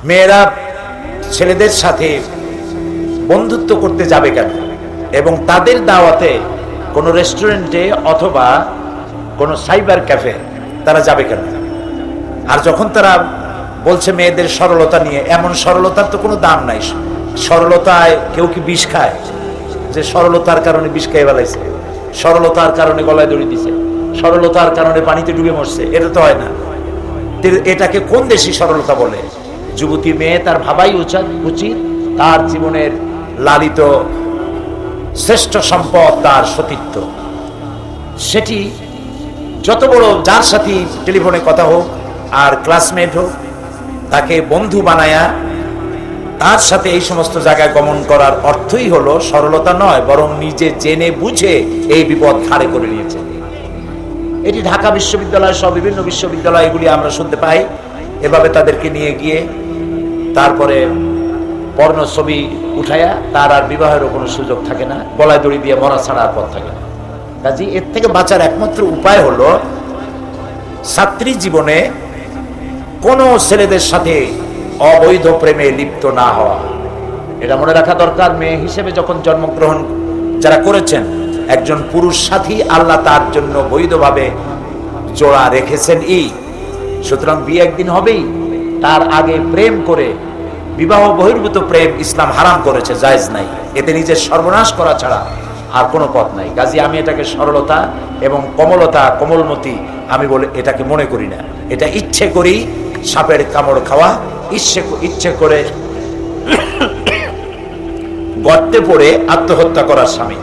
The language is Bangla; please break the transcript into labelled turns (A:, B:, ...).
A: মেয়েরা ছেলেদের সাথে বন্ধুত্ব করতে যাবে কেন, এবং তাদের দাওয়াতে কোনো রেস্টুরেন্টে অথবা কোনো সাইবার ক্যাফে তারা যাবে কেন? আর যখন তারা বলছে মেয়েদের সরলতা নিয়ে, এমন সরলতার তো কোনো দাম নাই। সরলতায় কেউ কি বিষ খায়? যে সরলতার কারণে বিষ খেয়ে বেলাইছে, সরলতার কারণে গলায় দড়ি দিছে, সরলতার কারণে পানিতে ডুবে মরছে, এটা তো হয় না। এটাকে কোন দেশি সরলতা বলে? যুবতী মেয়ে তার ভাবাই উচিত তার জীবনের লালিত শ্রেষ্ঠ সম্পদ তার সতীত্ব। সেটি যত বড় যার সাথে টেলিফোনে কথা হোক আর ক্লাসমেট হোক, তাকে বন্ধু বানায়া তার সাথে এই সমস্ত জায়গায় গমন করার অর্থই হলো সরলতা নয়, বরং নিজে জেনে বুঝে এই বিপদ ঘাড়ে করে নিয়েছে। এটি ঢাকা বিশ্ববিদ্যালয় সহ বিভিন্ন বিশ্ববিদ্যালয় এগুলি আমরা শুনতে পাই। এভাবে তাদেরকে নিয়ে গিয়ে তারপরে পর্ণ ছবি উঠায়া তার আর বিবাহেরও কোনো সুযোগ থাকে না, গলায় দড়ি দিয়ে মরা ছাড়া আর পথ থাকে না। কাজে এর থেকে বাঁচার একমাত্র উপায় হলো ছাত্রী জীবনে কোনো ছেলেদের সাথে অবৈধ প্রেমে লিপ্ত না হওয়া, এটা মনে রাখা দরকার। মেয়ে হিসেবে যখন জন্মগ্রহণ যারা করেছেন, একজন পুরুষ সাথী আল্লাহ তার জন্য বৈধভাবে জোড়া রেখেছেন। সুতরাং বিয়ে একদিন হবেই, তার আগে প্রেম করে বিবাহ বহির্ভূত প্রেম ইসলাম হারাম করেছে, জায়েজ নাই। এতে নিজের সর্বনাশ করা ছাড়া আর কোনো পথ নাই। কাজে আমি এটাকে সরলতা এবং কমলতা, কোমলমতি আমি বলে এটাকে মনে করি না। এটা ইচ্ছে করি সাপের কামড় খাওয়া, ইচ্ছে করে গর্তে পড়ে আত্মহত্যা করার স্বামী।